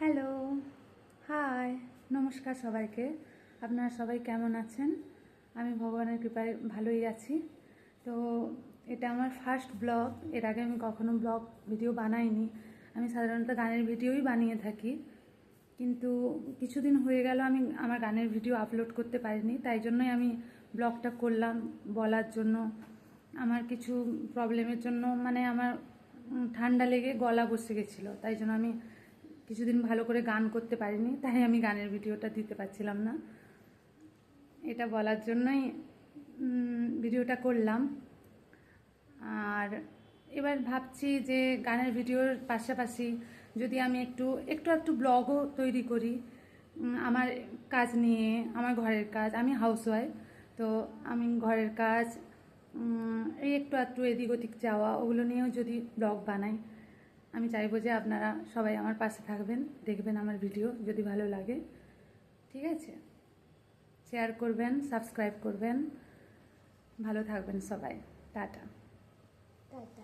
Hello, high, নমস্কার সবাইকে। আপনারা সবাই কেমন আছেন? আমি ভগবানের কৃপায় ভালোই আছি। তো এটা আমার ফার্স্ট ব্লগ। এর আগে আমি কখনো ব্লগ ভিডিও বানাইনি। আমি সাধারণত গানের ভিডিওই বানিয়ে থাকি, কিন্তু কিছুদিন হয়ে গেল আমি আমার গানের ভিডিও আপলোড করতে পারিনি। তাই জন্যই আমি ব্লগটা করলাম বলার জন্য। আমার কিছু প্রবলেমের জন্য মানে আমার ঠান্ডা লেগে গলা বসে গেছিলো, তাই জন্য আমি কিছুদিন ভালো করে গান করতে পারিনি, তাই আমি গানের ভিডিওটা দিতে পারছিলাম না। এটা বলার জন্যই ভিডিওটা করলাম। আর এবার ভাবছি যে গানের ভিডিওর পাশাপাশি যদি আমি একটু ব্লগও তৈরি করি আমার কাজ নিয়ে, আমার ঘরের কাজ। আমি হাউসওয়াইফ, তো আমি ঘরের কাজ এই একটু এদিক ওদিক যাওয়া ওগুলো নিয়েও যদি ব্লগ বানাই। আমি চাইবো যে আপনারা সবাই আমার পাশে থাকবেন, দেখবেন আমার ভিডিও, যদি ভালো লাগে ঠিক আছে শেয়ার করবেন, সাবস্ক্রাইব করবেন। ভালো থাকবেন সবাই। টাটা। টাটা।